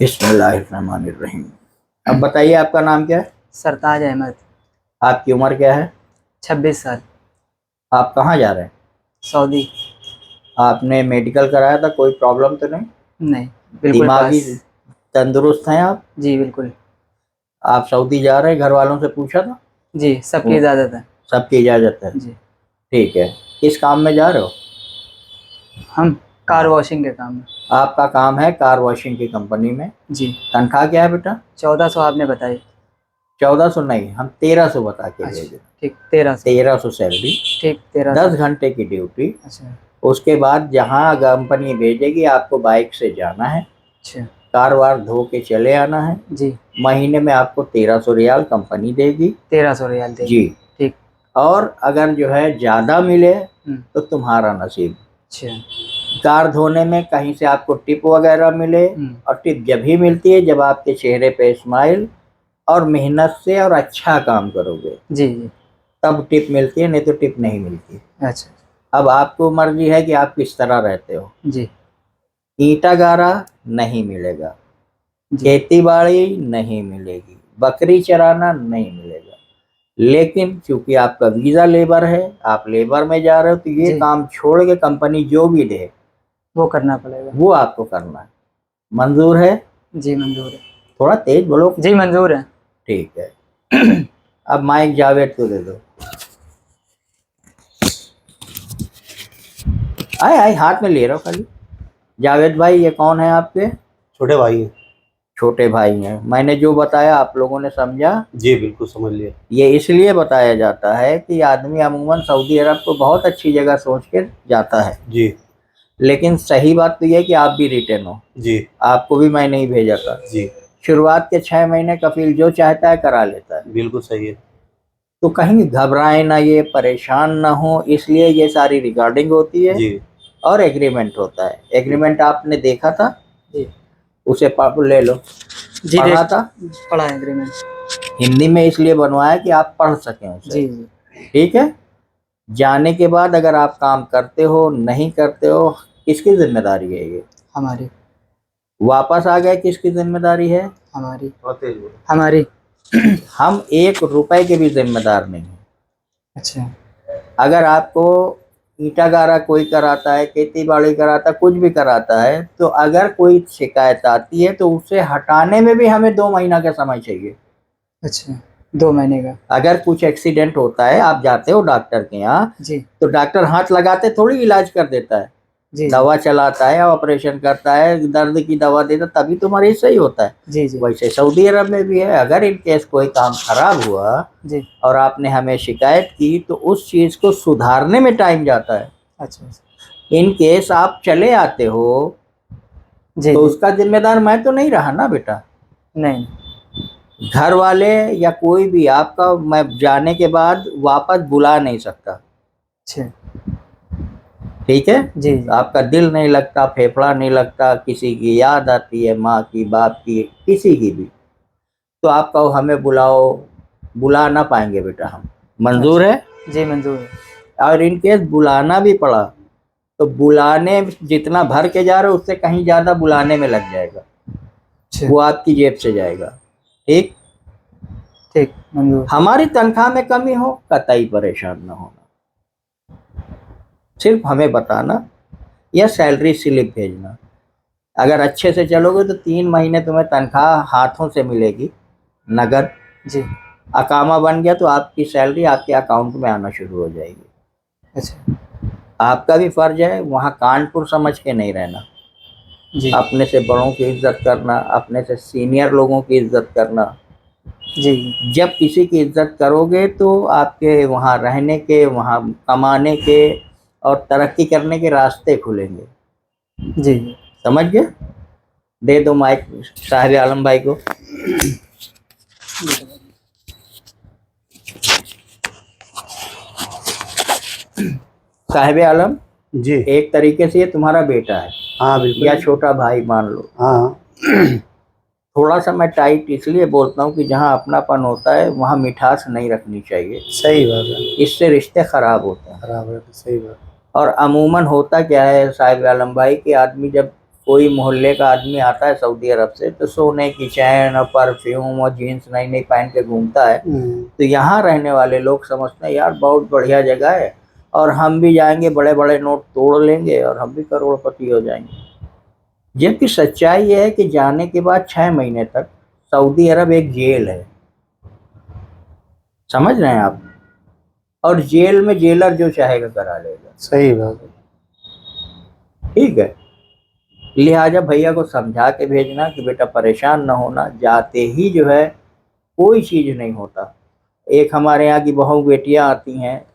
बिस्मिल्लाहिर्रहमानिर्रहीम। अब बताइए, आपका नाम क्या है? सरताज अहमद। आपकी उम्र क्या है? 26 साल। आप कहाँ जा रहे हैं? सऊदी। आपने मेडिकल कराया था, कोई प्रॉब्लम तो नहीं? नहीं, बिल्कुल दिमागी पास। तंदुरुस्त हैं आप? जी बिल्कुल। आप सऊदी जा रहे हैं, घर वालों से पूछा था? जी, सबकी वो इजाज़त है। सबकी इजाज़त है? जी। ठीक है। किस काम में जा रहे हो? हम कार वॉशिंग के काम में। आपका काम है कार वॉशिंग की कंपनी में। जी। तनख्वाह क्या है बेटा? 1400 आपने बताई। 1400 नहीं, हम 1300 बता के अच्छा भेजे। ठीक, 1300। 1300 सैलरी, ठीक, 1300। 10 घंटे की ड्यूटी। अच्छा। उसके बाद जहाँ कंपनी भेजेगी आपको बाइक से जाना है, अच्छा। कार वार धो के चले आना है। जी। महीने में आपको 1300 रियाल कंपनी देगी। 1300 रियाल देगी। जी। ठीक। और अगर जो है ज़्यादा मिले हम्म। तो तुम्हारा नसीब। अच्छा। कार धोने में कहीं से आपको टिप वगैरह मिले, और टिप जब ही मिलती है जब आपके चेहरे पे स्माइल और मेहनत से और अच्छा काम करोगे, जी जी। तब टिप मिलती है, नहीं तो टिप नहीं मिलती। अच्छा। अब आपको मर्जी है कि आप किस तरह रहते हो। जी ईंटा गारा नहीं मिलेगा, जी। खेती बाड़ी नहीं मिलेगी, बकरी चराना नहीं मिलेगा। लेकिन क्योंकि आपका वीज़ा लेबर है, आप लेबर में जा रहे हो, तो ये जी। काम छोड़ के कंपनी जो भी दे वो करना पड़ेगा। वो आपको करना है। मंजूर है? जी मंजूर है। थोड़ा तेज बोलो। जी मंजूर है। ठीक है। अब माइक जावेद को दे दो। आए आए, हाथ में ले रहा हूँ खाली। जावेद भाई, ये कौन है आपके? छोटे भाई हैं। छोटे भाई हैं। मैंने जो बताया आप लोगों ने समझा? जी बिल्कुल समझ लिया। ये इसलिए बताया जाता है कि आदमी अमूमन सऊदी अरब को बहुत अच्छी जगह सोच के जाता है, जी लेकिन सही बात तो यह है कि आप भी रिटर्न हो। जी आपको भी मैं नहीं भेजा था। जी शुरुआत के 6 महीने कफील जो चाहता है करा लेता है। बिल्कुल सही है। तो कहीं घबराए ना, ये परेशान ना हो, इसलिए ये सारी रिकॉर्डिंग होती है जी और एग्रीमेंट होता है। एग्रीमेंट आपने देखा था? जी। उसे ले लो। जी पढ़ा था? पढ़ा है एग्रीमेंट। हिंदी में इसलिए बनवाया कि आप पढ़ सकें उसे। जी जी। ठीक है। जाने के बाद अगर आप काम करते हो नहीं करते हो, किसकी जिम्मेदारी है ये? हमारी। वापस आ गए, किसकी जिम्मेदारी है? हमारी। और तेज बोलो। हमारी। हम 1 रुपए के भी जिम्मेदार नहीं हैं। अच्छा। अगर आपको ईंटा गारा कोई कराता है, खेती बाड़ी कराता है, कुछ भी कराता है, तो अगर कोई शिकायत आती है तो उसे हटाने में भी हमें 2 महीना का समय चाहिए। अच्छा, 2 महीने का। अगर कुछ एक्सीडेंट होता है, आप जाते हो डॉक्टर के यहाँ, जी तो डॉक्टर हाथ लगाते थोड़ी इलाज कर देता है। जी। दवा चलाता है, ऑपरेशन करता है, दर्द की दवा देता, तभी तो मरीज सही होता है। जी जी। वैसे सऊदी अरब में भी है। अगर इन केस कोई काम खराब हुआ जी। और आपने हमें शिकायत की, तो उस चीज़ को सुधारने में टाइम जाता है। अच्छा। इन केस आप चले आते हो जी तो जी। उसका जिम्मेदार मैं तो नहीं रहा ना बेटा। नहीं। घर वाले या कोई भी आपका मैं जाने के बाद वापस बुला नहीं सकता। अच्छा। ठीक है। जी जी। आपका दिल नहीं लगता, फेफड़ा नहीं लगता, किसी की याद आती है, माँ की, बाप की, किसी की भी, तो आप कहो हमें बुलाओ, बुला ना पाएंगे बेटा हम। मंजूर है? जी मंजूर है। और इन केस बुलाना भी पड़ा तो बुलाने जितना भर के जा रहे हो उससे कहीं ज़्यादा बुलाने में लग जाएगा। अच्छा। वो आपकी जेब से जाएगा। ठीक। ठीक मंजूर। हमारी तनख्वाह में कमी हो, कतई परेशान ना होना। सिर्फ हमें बताना या सैलरी स्लिप भेजना। अगर अच्छे से चलोगे तो 3 महीने तुम्हें तनख्वाह हाथों से मिलेगी, नगद। जी। अकामा बन गया तो आपकी सैलरी आपके अकाउंट में आना शुरू हो जाएगी। अच्छा। आपका भी फर्ज है वहाँ कानपुर समझ के नहीं रहना। जी अपने से बड़ों की इज्जत करना, अपने से सीनियर लोगों की इज्जत करना। जी। जब किसी की इज्जत करोगे तो आपके वहाँ रहने के, वहाँ कमाने के और तरक्की करने के रास्ते खुलेंगे। जी। समझ गए? दे दो माइक साहिब आलम भाई को। साहिब आलम, जी एक तरीके से ये तुम्हारा बेटा है हाँ बिल्कुल। या छोटा भाई मान लो। हाँ थोड़ा सा मैं टाइट इसलिए बोलता हूँ कि जहाँ अपनापन होता है वहाँ मिठास नहीं रखनी चाहिए। सही बात है। इससे रिश्ते खराब होते हैं। खराब है तो सही बात। और अमूमन होता क्या है साहिब आलम भाई कि आदमी जब कोई मोहल्ले का आदमी आता है सऊदी अरब से तो सोने की चैन और परफ्यूम और जीन्स नई नई पहन के घूमता है, तो यहाँ रहने वाले लोग समझते हैं यार बहुत बढ़िया जगह है और हम भी जाएंगे, बड़े बड़े नोट तोड़ लेंगे और हम भी करोड़पति हो जाएंगे। जबकि सच्चाई ये है कि जाने के बाद 6 महीने तक सऊदी अरब एक जेल है, समझ रहे हैं आप, और जेल में जेलर जो चाहेगा करा लेगा। सही बात है। ठीक है, लिहाजा भैया को समझा के भेजना कि बेटा परेशान ना होना, जाते ही जो है कोई चीज़ नहीं होता। एक हमारे यहाँ की बहू बेटियाँ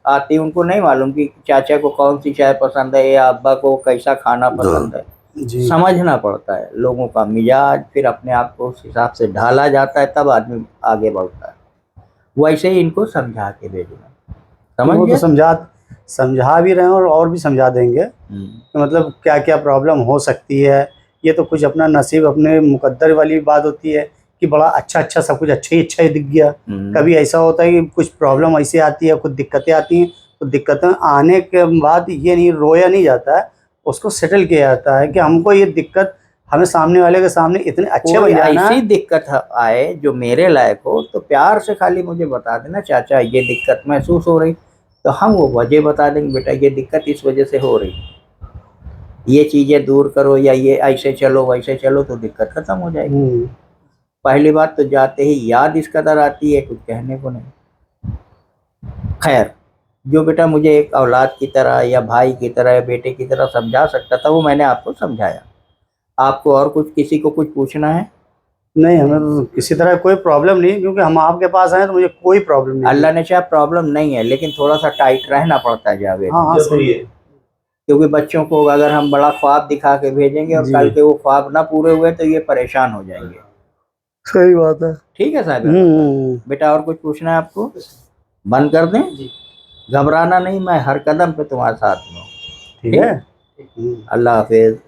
आती उनको नहीं मालूम कि चाचा को कौन सी चाय पसंद है या अब्बा को कैसा खाना पसंद है। जी। समझना पड़ता है लोगों का मिजाज, फिर अपने आप को उस हिसाब से ढाला जाता है, तब आदमी आगे बढ़ता है। वैसे ही इनको समझा के भेजना, समझ वो गए? तो समझा भी रहे हैं और भी समझा देंगे कि मतलब क्या क्या प्रॉब्लम हो सकती है। ये तो कुछ अपना नसीब, अपने मुकद्दर वाली बात होती है कि बड़ा अच्छा सब कुछ अच्छा ही दिख गया। कभी ऐसा होता है कि कुछ प्रॉब्लम ऐसे आती है, कुछ दिक्कतें आती हैं, तो दिक्कतें आने के बाद ये नहीं रोया नहीं जाता है, उसको सेटल किया जाता है कि हमको ये दिक्कत हमें सामने वाले के सामने इतने अच्छे बन जाना ऐसी है। दिक्कत आए जो मेरे लायक हो तो प्यार से खाली मुझे बता देना, चाचा ये दिक्कत महसूस हो रही, तो हम वो वजह बता देंगे, बेटा ये दिक्कत इस वजह से हो रही, ये चीज़ें दूर करो या ये ऐसे चलो वैसे चलो तो दिक्कत खत्म हो जाएगी। पहली बात तो जाते ही याद इस कदर आती है कुछ कहने को नहीं। खैर, जो बेटा मुझे एक औलाद की तरह या भाई की तरह या बेटे की तरह समझा सकता था वो मैंने आपको समझाया। आपको और कुछ किसी को कुछ पूछना है? नहीं, हमें तो किसी तरह कोई प्रॉब्लम नहीं, क्योंकि हम आपके पास आए तो मुझे कोई प्रॉब्लम नहीं। अल्लाह ने चाहा प्रॉब्लम नहीं है, लेकिन थोड़ा सा टाइट रहना पड़ता है जावेद। हाँ सही है। क्योंकि बच्चों को अगर हम बड़ा ख्वाब दिखा के भेजेंगे और कल के वो ख्वाब ना पूरे हुए तो ये परेशान हो जाएंगे। सही बात है। ठीक है साहब। बेटा और कुछ पूछना है आपको? बंद कर दें? घबराना नहीं, मैं हर कदम पे तुम्हारे साथ हूँ। ठीक है। अल्लाह हाफिज।